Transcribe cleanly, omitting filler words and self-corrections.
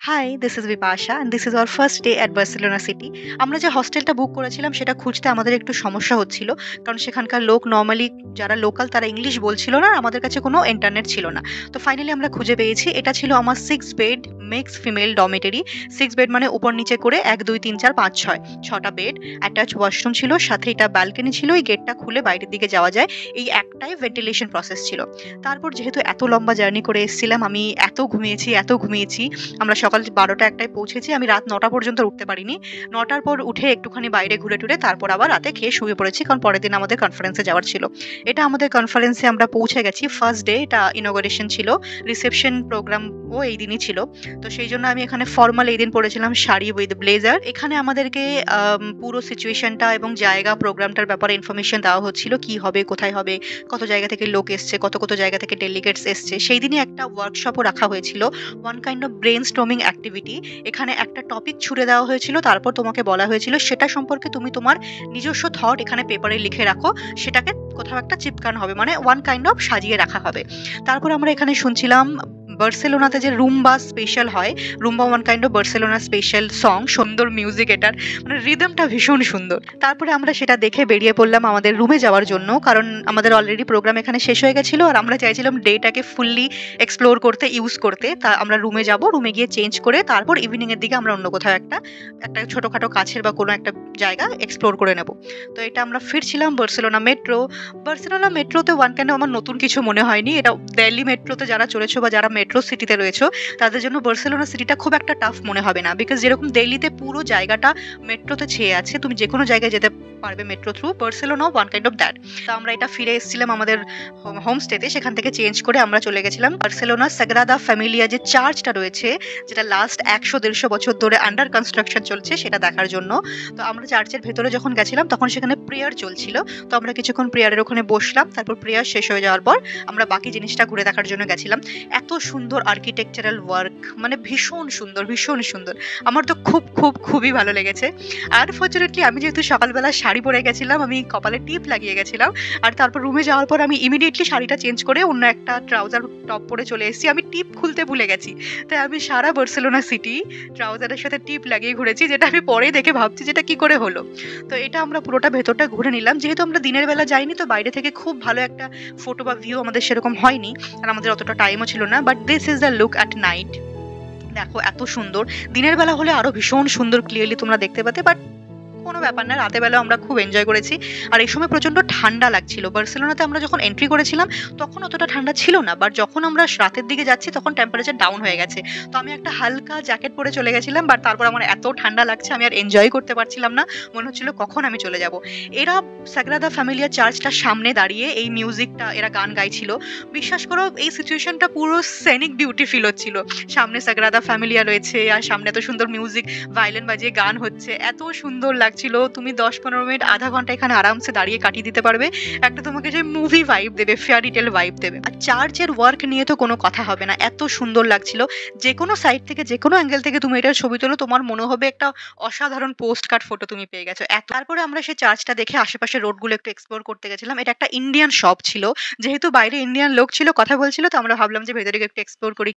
High, this is Bipasha and this is our first day at Barcelona city. আমরা যে হস্টেলটা বুক করেছিলাম সেটা খুঁজতে আমাদের একটু সমস্যা হচ্ছিল। কারণ সেখানকার লোক নরমালি যারা লোকাল তারা ইংলিশ বলছিল না। আর আমাদের কাছে কোনো ইন্টারনেট ছিল না। তো ফাইনালি আমরা খুঁজে পেয়েছি। এটা ছিল আমার 6 bed mixed female dormitory. 6 bed মানে উপর নিচে করে ১, ২, ৩, ৪, ৫, ৬ ৬টা বেড। অ্যাটাচ ওয়াশরুম ছিল। সাথে এটা ব্যালকনি ছিল। এই গেটটা খুলে বাইরের দিকে যাওয়া যায়। এই একটাই ভেন্টিলেশন প্রসেস ছিল। তারপর যেহেতু এত লম্বা জার্নি করে এসেছিলাম, আমি এত ঘুমিয়েছি। আমরা সকাল ১২টা-১টায় পৌঁছেছি। আমি রাত ৯টা পর্যন্ত উঠতে পারিনি। ৯টার পর উঠে একটুখানি বাইরে ঘুরে-টুরে তারপর আবার রাতে খেয়ে শুয়ে পড়েছি। কারণ পরের দিন আমাদের কনফারেন্সে যাওয়ার ছিল। এটা আমাদের কনফারেন্সে আমরা পৌঁছে গেছি। ফার্স্ট ডে এটা ইনঅগারেশন ছিল। রিসেপশন প্রোগ্রামও এই দিনই ছিল। তো সেইজন্য আমি এখানে ফরমাল এইদিন পড়েছিলাম শাড়ি উইথ ব্লেজার। এখানে আমাদেরকে পুরো সিচুয়েশনটা এবং জায়গা প্রোগ্রামটার ব্যাপারে ইনফরমেশন দেওয়া হচ্ছিল। কি হবে, কোথায় হবে, কত জায়গা থেকে লোক এসছে, কত জায়গা থেকে ডেলিগেটস এসছে। সেইদিনই একটা ওয়ার্কশপও রাখা হয়েছিল। One kind of brainstorming activity. এখানে একটা টপিক ছুড়ে দেওয়া হয়েছিল। তারপর তোমাকে বলা হয়েছিল সেটা সম্পর্কে তুমি তোমার নিজস্ব থট এখানে পেপারে লিখে রাখো। সেটাকে কোথাও একটা চিপকানো হবে। মানে ওয়ান কাইন্ড অফ সাজিয়ে রাখা হবে। তারপর আমরা এখানে শুনছিলাম বার্সেলোনাতে যে রুম্বা স্পেশাল হয়। Rumba one kind of Barcelona special song. সুন্দর মিউজিক এটার। মানে রিদমটা ভীষণ সুন্দর। তারপরে আমরা সেটা দেখে বেরিয়ে পড়লাম আমাদের রুমে যাওয়ার জন্য। কারণ আমাদের অলরেডি প্রোগ্রাম এখানে শেষ হয়ে গেছিল। আর আমরা চাইছিলাম ডেটাকে ফুললি এক্সপ্লোর করতে, ইউজ করতে। তা আমরা রুমে যাব। রুমে গিয়ে চেঞ্জ করে তারপর ইভিনিং এর দিকে আমরা অন্য কোথাও একটা ছোটখাটো কাছের বা কোনো একটা জায়গা এক্সপ্লোর করে নেব। তো এটা আমরা ফিরছিলাম বার্সেলোনা মেট্রো। বার্সেলোনা মেট্রোতে ওয়ান কাইন্ড আমার নতুন কিছু মনে হয়নি। এটা দিল্লি মেট্রোতে যারা চলেছো বা যারা মেট্রো সিটিতে রয়েছো তাদের জন্য বার্সেলোনা সিটিটা খুব একটা টাফ মনে হবে না। বিকজ যেরকম দিল্লিতে পুরো জায়গাটা মেট্রোতে ছেয়ে আছে, তুমি যে কোনো জায়গায় যেতে পারবে মেট্রো থ্রু। বার্সেলোনাও ওয়ান কাইন্ড অফ দ্যাট। তো আমরা এটা ফিরে এসেছিলাম আমাদের হোমস্টেতে। সেখান থেকে চেঞ্জ করে আমরা চলে গেছিলাম বার্সেলোনা সাগ্রাদা ফ্যামিলিয়া যে চার্চটা রয়েছে, যেটা লাস্ট ১০০-১৫০ বছর ধরে আন্ডার কনস্ট্রাকশন চলছে, সেটা দেখার জন্য। তো আমরা চার্চের ভেতরে যখন গেছিলাম তখন সেখানে প্রেয়ার চলছিল। তো আমরা কিছুক্ষণ প্রেয়ারের ওখানে বসলাম। তারপর প্রেয়ার শেষ হয়ে যাওয়ার পর আমরা বাকি জিনিসটা ঘুরে দেখার জন্য গেছিলাম। এত সুন্দর আর্কিটেকচারাল ওয়ার্ক, মানে ভীষণ সুন্দর, ভীষণ সুন্দর। আমার তো খুবই ভালো লেগেছে। আনফরচুনেটলি আমি যেহেতু সকালবেলা শাড়ি পরে গেছিলাম, আমি কপালে টিপ লাগিয়ে গেছিলাম। আর তারপর রুমে যাওয়ার পর আমি ইমিডিয়েটলি শাড়িটা চেঞ্জ করে অন্য একটা ট্রাউজার টপ পরে চলে এসেছি। আমি টিপ খুলতে ভুলে গেছি। তাই আমি সারা বার্সেলোনা সিটি ট্রাউজারের সাথে টিপ লাগিয়ে ঘুরেছি, যেটা আমি পরে দেখে ভাবছি যেটা কি করে হলো। তো এটা আমরা পুরোটা ভেতরটা ঘুরে নিলাম। যেহেতু আমরা দিনের বেলা যাইনি, তো বাইরে থেকে খুব ভালো একটা ফটো বা ভিউ আমাদের সেরকম হয়নি। আর আমাদের অতটা টাইমও ছিল না। But this is the look at night. দেখো এত সুন্দর। দিনের বেলা হলে আরো ভীষণ সুন্দর ক্লিয়ারলি তোমরা দেখতে পাতে। বাট কোনো ব্যাপার না, রাতের বেলাও আমরা খুব এনজয় করেছি। আর এই সময় প্রচন্ড ঠান্ডা লাগছিল। বার্সেলোনাতে আমরা যখন এন্ট্রি করেছিলাম তখন অতটা ঠান্ডা ছিল না। বাট যখন আমরা রাতের দিকে যাচ্ছি তখন টেম্পারেচার ডাউন হয়ে গেছে। তো আমি একটা হালকা জ্যাকেট পরে চলে গেছিলাম। বাট তারপর আমার এত ঠান্ডা লাগছে, আমি আর এনজয় করতে পারছিলাম না। মনে হচ্ছিল কখন আমি চলে যাব। এরা সাগ্রাদা ফ্যামিলিয়া চার্চটার সামনে দাঁড়িয়ে এই মিউজিকটা এরা গান গাইছিল। বিশ্বাস করো এই সিচুয়েশনটা পুরো সেনিক বিউটি ফিল হচ্ছিল। সামনে সাগ্রাদা ফ্যামিলিয়া রয়েছে আর সামনে এত সুন্দর মিউজিক, ভায়োলিন বাজিয়ে গান হচ্ছে। এত সুন্দর লাগছিল। তুমি ১০-১৫ মিনিট আধা ঘন্টা এখানে আরামসে দাঁড়িয়ে কাটিয়ে দিতে পারবে। একটা তোমাকে যে মুভি ভাইব দেবে, ফেয়ারি টেল ভাইব দেবে। আর চার্চের ওয়ার্ক নিয়ে তো কোনো কথা হবে না। এত সুন্দর লাগছিল। যে কোনো সাইড থেকে, যে কোনো অ্যাঙ্গেল থেকে তুমি এটার ছবি তোলো, তোমার মনে হবে একটা অসাধারণ পোস্ট কার্ড ফটো তুমি পেয়ে গেছো। তারপরে আমরা সেই চার্চটা দেখে আশেপাশে রোডগুলো একটু এক্সপ্লোর করতে গেছিলাম। এটা একটা ইন্ডিয়ান শপ ছিল। যেহেতু বাইরে ইন্ডিয়ান লোক ছিল, কথা বলছিল, তো আমরা ভাবলাম যে ভেতরে একটু এক্সপ্লোর করি।